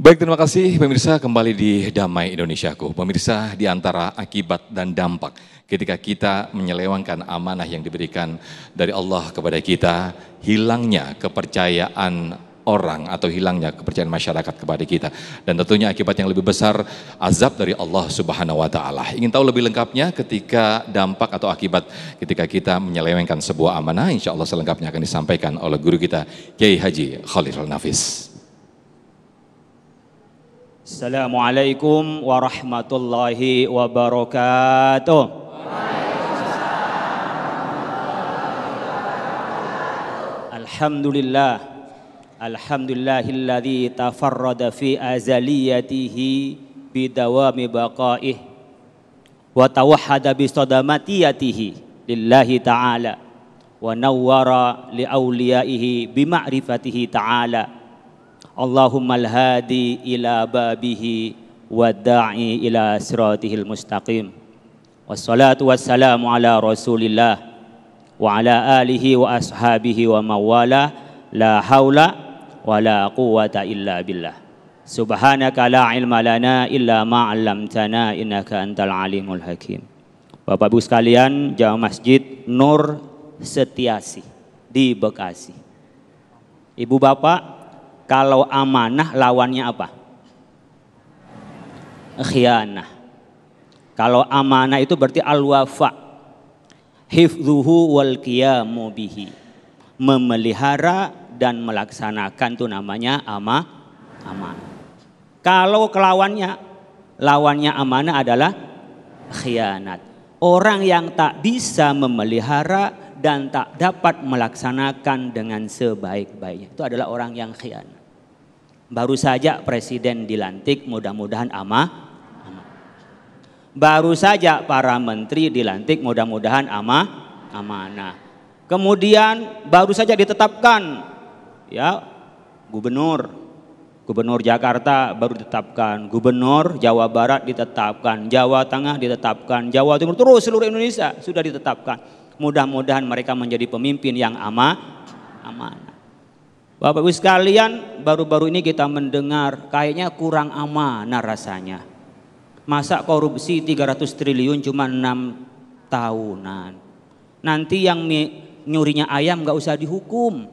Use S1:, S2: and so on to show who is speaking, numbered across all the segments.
S1: Baik, terima kasih pemirsa, kembali di Damai Indonesiaku. Pemirsa, di antara akibat dan dampak ketika kita menyelewengkan amanah yang diberikan dari Allah kepada kita, hilangnya kepercayaan orang atau hilangnya kepercayaan masyarakat kepada kita. Dan tentunya akibat yang lebih besar, azab dari Allah Subhanahu wa Ta'ala. Ingin tahu lebih lengkapnya ketika dampak atau akibat ketika kita menyelewengkan sebuah amanah? Insya Allah selengkapnya akan disampaikan oleh guru kita, Kiai Haji Khalil Nafis.
S2: Assalamualaikum warahmatullahi wabarakatuh. Alhamdulillah, alhamdulillahilladzi tafarrada fi azaliyatihi bidawami baqaih wa tawahhada bi sadamatiyatihi lillahi ta'ala wa nawwara li awliyaihi bi ma'rifatihi ta'ala. Allahumma al-hadi ila babihi wa da'i ila siratihil mustaqim. Wassalatu wassalamu ala rasulillah wa ala alihi wa ashabihi wa mawala. La haula wa la quwata illa billah. Subhanaka la ilma lana illa ma'allamtana innaka antal alimul hakim. Bapak Ibu sekalian, jamaah Masjid Nur Setiasi di Bekasi. Ibu Bapak, kalau amanah lawannya apa? Khianah. Kalau amanah itu berarti al-wafa. Hifdhuhu wal qiyamu bihi. Memelihara dan melaksanakan itu namanya amanah. Kalau lawannya amanah adalah khianat. Orang yang tak bisa memelihara dan tak dapat melaksanakan dengan sebaik-baiknya, itu adalah orang yang khianat. Baru saja presiden dilantik, mudah-mudahan amanah. Baru saja para menteri dilantik, mudah-mudahan amanah. Kemudian baru saja ditetapkan ya gubernur Jakarta baru ditetapkan, gubernur Jawa Barat ditetapkan, Jawa Tengah ditetapkan, Jawa Timur, terus seluruh Indonesia sudah ditetapkan. Mudah-mudahan mereka menjadi pemimpin yang amanah. Bapak Ibu sekalian, baru-baru ini kita mendengar kayaknya kurang amanah rasanya. Masa korupsi 300 triliun cuma 6 tahunan. Nanti yang nyurinya ayam gak usah dihukum.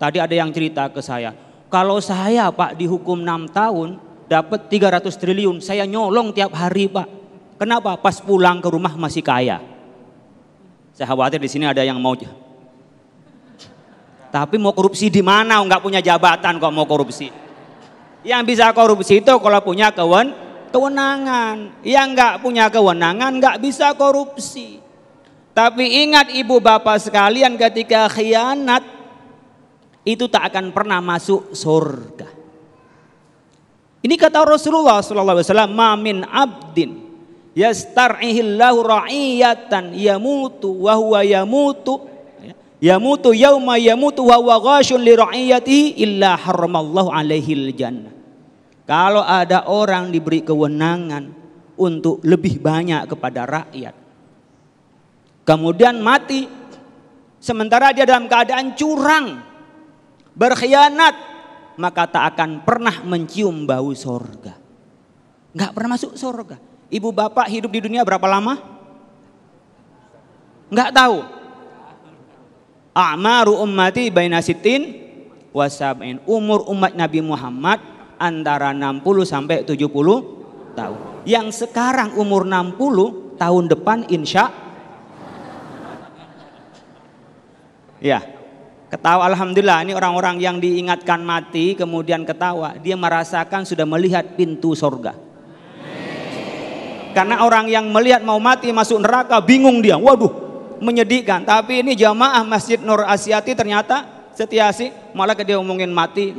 S2: Tadi ada yang cerita ke saya, kalau saya Pak dihukum 6 tahun dapat 300 triliun, saya nyolong tiap hari Pak. Kenapa? Pas pulang ke rumah masih kaya. Saya khawatir di sini ada yang mau, tapi mau korupsi di mana? Nggak punya jabatan kok mau korupsi. Yang bisa korupsi itu kalau punya kewenangan. Yang nggak punya kewenangan nggak bisa korupsi. Tapi ingat ibu bapak sekalian, ketika khianat itu tak akan pernah masuk surga. Ini kata Rasulullah SAW, "Ma min abdin yastar'ihillahu ra'iyatan yamutu wa huwa yamutu yauma yamutu wa huwa ghashun li ra'iyatihi illa haramallahu alaihil jannah." Kalau ada orang diberi kewenangan untuk lebih banyak kepada rakyat, kemudian mati sementara dia dalam keadaan curang, berkhianat, maka tak akan pernah mencium bau surga. Enggak pernah masuk surga. Ibu bapak hidup di dunia berapa lama? Enggak tahu. A'maru ummati baina sittin wa sab'in. Umur umat Nabi Muhammad antara 60 sampai 70 tahun. Yang sekarang umur 60, tahun depan insya ya. Ketawa alhamdulillah, ini orang-orang yang diingatkan mati kemudian ketawa, dia merasakan sudah melihat pintu surga. Karena orang yang melihat mau mati masuk neraka bingung dia, waduh menyedihkan. Tapi ini jamaah Masjid Nur Asyati ternyata Setiasi, malah dia ngomongin mati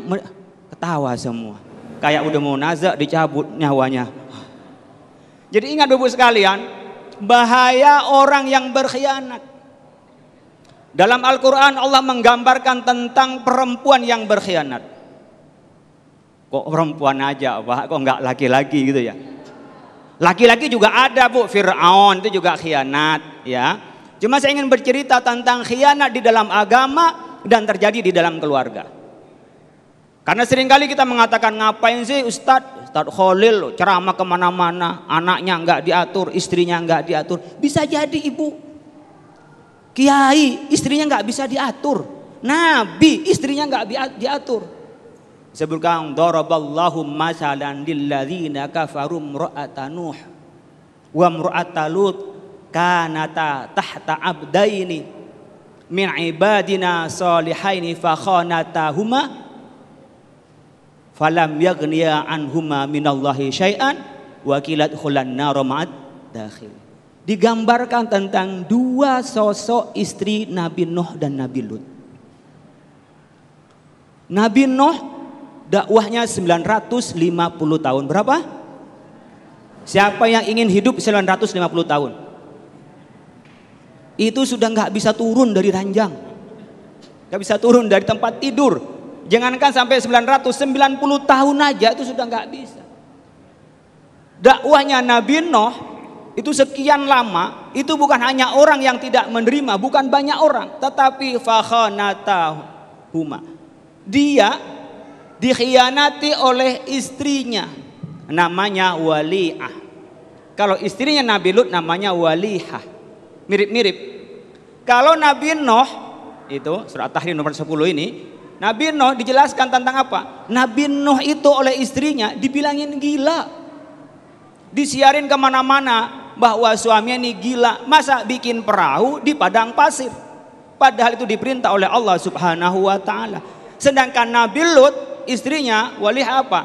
S2: ketawa semua. Kayak udah mau nazak dicabut nyawanya. Jadi ingat Bapak sekalian, bahaya orang yang berkhianat. Dalam Al-Quran Allah menggambarkan tentang perempuan yang berkhianat. Kok perempuan aja Pak, kok nggak laki-laki gitu ya. Laki-laki juga ada Bu, Fir'aun itu juga khianat ya. Cuma saya ingin bercerita tentang khianat di dalam agama dan terjadi di dalam keluarga. Karena seringkali kita mengatakan, ngapain sih Ustadz Khalil ceramah kemana-mana, anaknya nggak diatur, istrinya nggak diatur. Bisa jadi ibu kiai istrinya nggak bisa diatur, nabi istrinya nggak diatur. Sebutkan daraballahu masalan lilladzina kafaru imra'ata Nuh wa imra'ata Lut kanata tahta abdaini min ibadina salihaini fa khanatahuma falam yaghniya anhuma minallahi syai'an wa qilat khulan nar ma'ad dakhil. Digambarkan tentang dua sosok istri Nabi Nuh dan Nabi Lut. Nabi Nuh dakwahnya 950 tahun. Berapa? Siapa yang ingin hidup 950 tahun? Itu sudah nggak bisa turun dari ranjang, nggak bisa turun dari tempat tidur. Jangankan sampai 990 tahun aja itu sudah nggak bisa. Dakwahnya Nabi Nuh itu sekian lama, itu bukan hanya orang yang tidak menerima, bukan banyak orang, tetapi fakhanatahuma. Dia dikhianati oleh istrinya, namanya Waliyah. Kalau istrinya Nabi Lut namanya Walihah. Mirip-mirip. Kalau Nabi Nuh itu surat Tahrim nomor 10 ini, Nabi Nuh dijelaskan tentang apa? Nabi Nuh itu oleh istrinya dibilangin gila. Disiarin kemana-mana bahwa suaminya ini gila. Masa bikin perahu di padang pasir? Padahal itu diperintah oleh Allah Subhanahu wa ta'ala. Sedangkan Nabi Lut istrinya Walihah apa?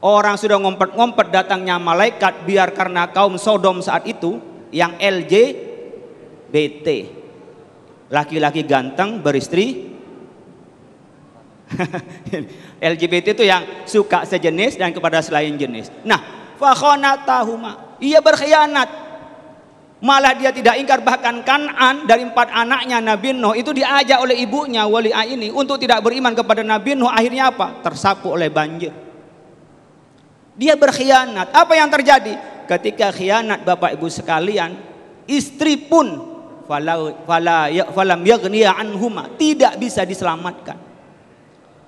S2: Orang sudah ngompet-ngompet datangnya malaikat biar karena kaum Sodom saat itu yang LGBT, laki-laki ganteng beristri LGBT itu yang suka sejenis dan kepada selain jenis. Nah, fakhanatahuma, ia berkhianat. Malah dia tidak ingkar, bahkan Kan'an dari 4 anaknya Nabi Nuh itu diajak oleh ibunya Waliyah ini untuk tidak beriman kepada Nabi Nuh. Akhirnya apa? Tersapu oleh banjir. Dia berkhianat. Apa yang terjadi? Ketika khianat Bapak Ibu sekalian, istri pun falam yaghniya anhuma, tidak bisa diselamatkan.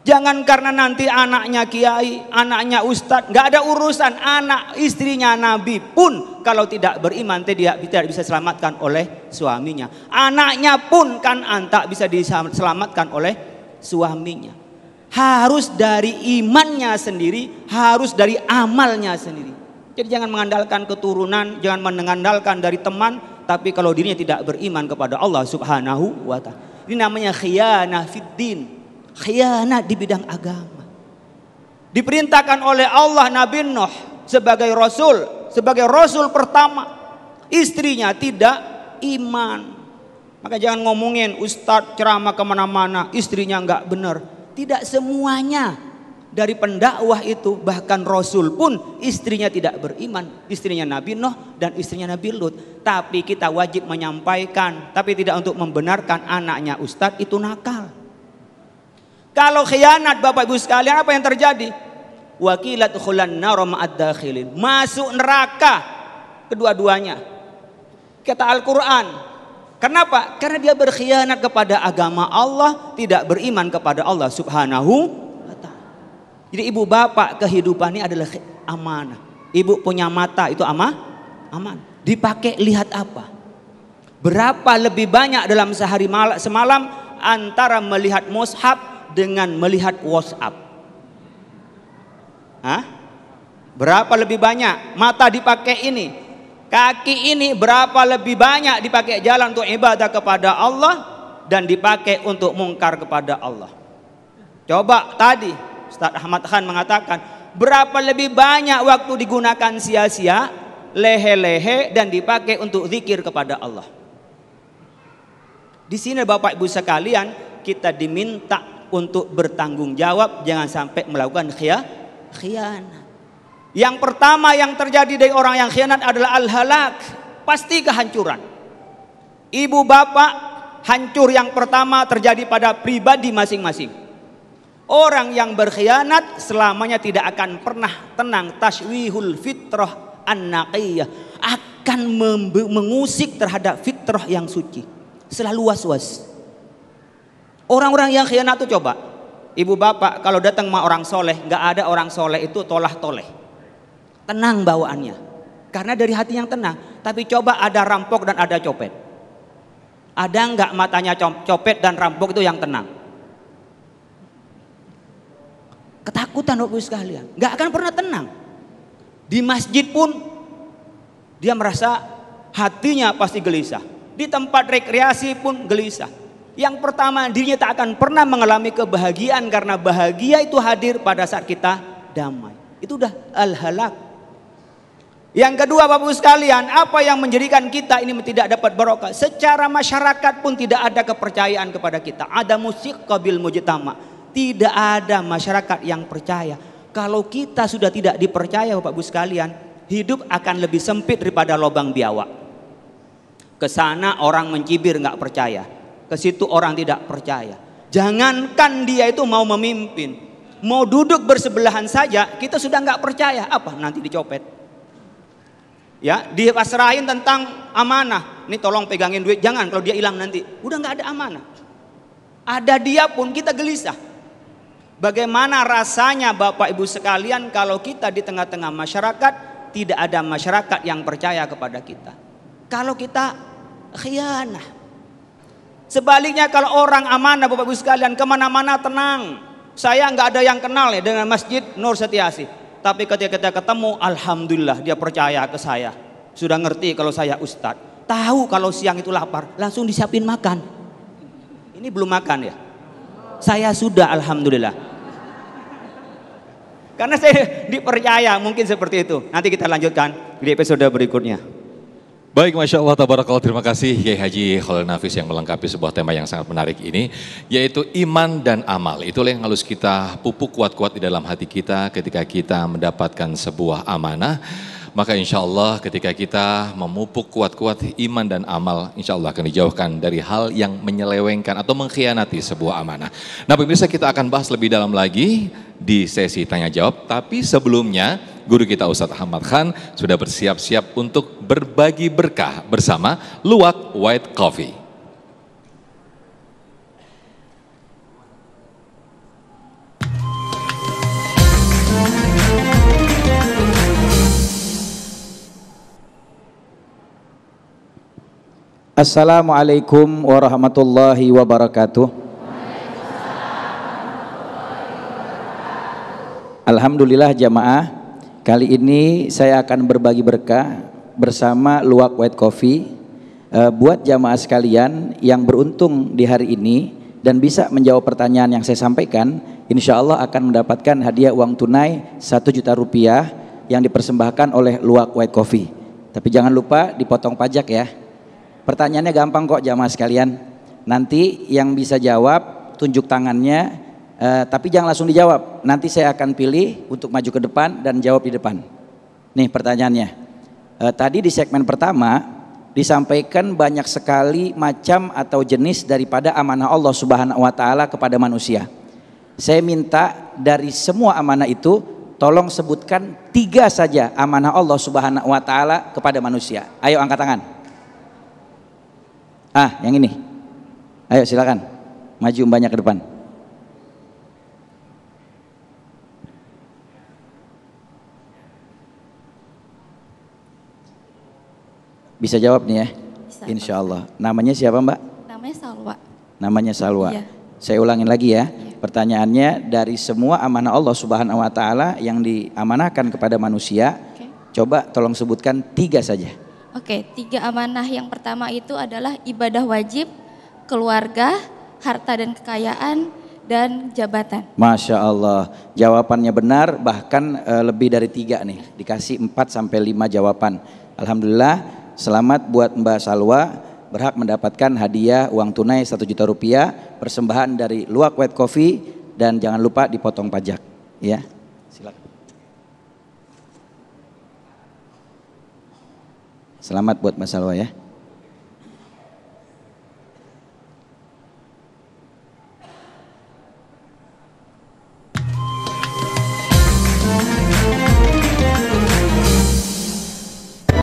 S2: Jangan karena nanti anaknya kiai, anaknya ustadz, nggak ada urusan. Anak istrinya Nabi pun kalau tidak beriman tidak bisa diselamatkan oleh suaminya. Anaknya pun kan tak bisa diselamatkan oleh suaminya. Harus dari imannya sendiri, harus dari amalnya sendiri. Jadi jangan mengandalkan keturunan, jangan mengandalkan dari teman, tapi kalau dirinya tidak beriman kepada Allah Subhanahu wa ta'ala. Ini namanya khiyanah fid din. Khianat di bidang agama. Diperintahkan oleh Allah Nabi Nuh sebagai rasul pertama, istrinya tidak iman. Maka jangan ngomongin ustadz ceramah kemana-mana istrinya nggak benar. Tidak semuanya dari pendakwah itu, bahkan rasul pun istrinya tidak beriman. Istrinya Nabi Nuh dan istrinya Nabi Lut. Tapi kita wajib menyampaikan, tapi tidak untuk membenarkan anaknya ustadz itu nakal. Kalau khianat Bapak Ibu sekalian, apa yang terjadi? Wakilat khulan nar ma'ad dakhilin. Masuk neraka kedua-duanya. Kata Al-Quran. Kenapa? Karena dia berkhianat kepada agama Allah, tidak beriman kepada Allah Subhanahu wa ta'ala. Jadi ibu bapak kehidupan ini adalah amanah. Ibu punya mata itu aman. Dipakai lihat apa? Berapa lebih banyak dalam sehari semalam antara melihat mushaf dengan melihat WhatsApp? Berapa lebih banyak mata dipakai ini, kaki ini berapa lebih banyak dipakai jalan untuk ibadah kepada Allah dan dipakai untuk mungkar kepada Allah? Coba tadi Ustaz Ahmad Khan mengatakan berapa lebih banyak waktu digunakan sia-sia, lehe-lehe dan dipakai untuk zikir kepada Allah. Di sini Bapak Ibu sekalian, kita diminta untuk bertanggung jawab, jangan sampai melakukan khianat. Yang pertama yang terjadi dari orang yang khianat adalah al-halak, pasti kehancuran. Ibu bapak hancur yang pertama terjadi pada pribadi masing-masing. Orang yang berkhianat selamanya tidak akan pernah tenang. Tashwihul fitrah an-naqiyah, akan mengusik terhadap fitrah yang suci. Selalu was-was. Orang-orang yang khianat itu coba, ibu bapak kalau datang sama orang soleh, nggak ada orang soleh itu tolah toleh. Tenang bawaannya, karena dari hati yang tenang. Tapi coba ada rampok dan ada copet. Ada nggak matanya copet dan rampok itu yang tenang? Ketakutan Bapak Ibu sekalian, nggak akan pernah tenang. Di masjid pun dia merasa hatinya pasti gelisah. Di tempat rekreasi pun gelisah. Yang pertama, dirinya tak akan pernah mengalami kebahagiaan karena bahagia itu hadir pada saat kita damai. Itu udah al-halak. Yang kedua Bapak Ibu sekalian, apa yang menjadikan kita ini tidak dapat barokah? Secara masyarakat pun tidak ada kepercayaan kepada kita. Ada musik qabil mujtama. Tidak ada masyarakat yang percaya. Kalau kita sudah tidak dipercaya Bapak Ibu sekalian, hidup akan lebih sempit daripada lubang biawak. Ke sana orang mencibir nggak percaya, ke situ orang tidak percaya. Jangankan dia itu mau memimpin, mau duduk bersebelahan saja kita sudah nggak percaya. Apa nanti dicopet? Ya, dia pasrahin tentang amanah. Ini tolong pegangin duit, jangan kalau dia hilang nanti. Udah nggak ada amanah. Ada dia pun kita gelisah. Bagaimana rasanya Bapak Ibu sekalian kalau kita di tengah-tengah masyarakat tidak ada masyarakat yang percaya kepada kita? Kalau kita khianah. Sebaliknya kalau orang amanah Bapak Ibu sekalian kemana-mana tenang. Saya nggak ada yang kenal ya dengan Masjid Nur Setiasi. Tapi ketika kita ketemu, alhamdulillah dia percaya ke saya. Sudah ngerti kalau saya ustadz. Tahu kalau siang itu lapar, langsung disiapin makan. Ini belum makan ya? Saya sudah alhamdulillah. Karena saya dipercaya mungkin seperti itu. Nanti kita lanjutkan di episode berikutnya.
S1: Baik, Masya Allah, tabarakallah, terima kasih Kiai Haji Khalil Nafis yang melengkapi sebuah tema yang sangat menarik ini, yaitu iman dan amal. Itulah yang harus kita pupuk kuat-kuat di dalam hati kita ketika kita mendapatkan sebuah amanah. Maka insya Allah ketika kita memupuk kuat-kuat iman dan amal, insya Allah akan dijauhkan dari hal yang menyelewengkan atau mengkhianati sebuah amanah. Nah pemirsa, kita akan bahas lebih dalam lagi di sesi tanya jawab. Tapi sebelumnya guru kita Ustadz Ahmad Khan sudah bersiap-siap untuk berbagi berkah bersama Luwak White Coffee.
S3: Assalamualaikum warahmatullahi wabarakatuh. Alhamdulillah jamaah, kali ini saya akan berbagi berkah bersama Luwak White Coffee. Buat jamaah sekalian yang beruntung di hari ini dan bisa menjawab pertanyaan yang saya sampaikan, insya Allah akan mendapatkan hadiah uang tunai 1 juta rupiah yang dipersembahkan oleh Luwak White Coffee. Tapi jangan lupa dipotong pajak ya. Pertanyaannya gampang kok jamaah sekalian. Nanti yang bisa jawab tunjuk tangannya, tapi jangan langsung dijawab. Nanti saya akan pilih untuk maju ke depan dan jawab di depan. Nih pertanyaannya. Tadi di segmen pertama disampaikan banyak sekali macam atau jenis daripada amanah Allah Subhanahu wa taala kepada manusia. Saya minta dari semua amanah itu tolong sebutkan 3 saja amanah Allah Subhanahu wa taala kepada manusia. Ayo angkat tangan. Yang ini. Ayo silakan. Maju banyak ke depan. Bisa jawab nih ya?
S4: Bisa.
S3: Insya Allah. Namanya siapa Mbak?
S4: Namanya Salwa.
S3: Namanya Salwa.
S4: Iya.
S3: Saya ulangin lagi ya.
S4: Iya.
S3: Pertanyaannya, dari semua amanah Allah Subhanahu wa taala yang diamanahkan kepada manusia, coba tolong sebutkan 3 saja.
S4: Oke, 3 amanah yang pertama itu adalah ibadah wajib, keluarga, harta dan kekayaan, dan jabatan.
S3: Masya Allah, jawabannya benar, bahkan lebih dari 3 nih, dikasih 4 sampai 5 jawaban. Alhamdulillah, selamat buat Mbak Salwa, berhak mendapatkan hadiah uang tunai 1 juta rupiah, persembahan dari Luwak White Coffee, dan jangan lupa dipotong pajak. Ya, silakan. Selamat buat Mbak Salwa ya.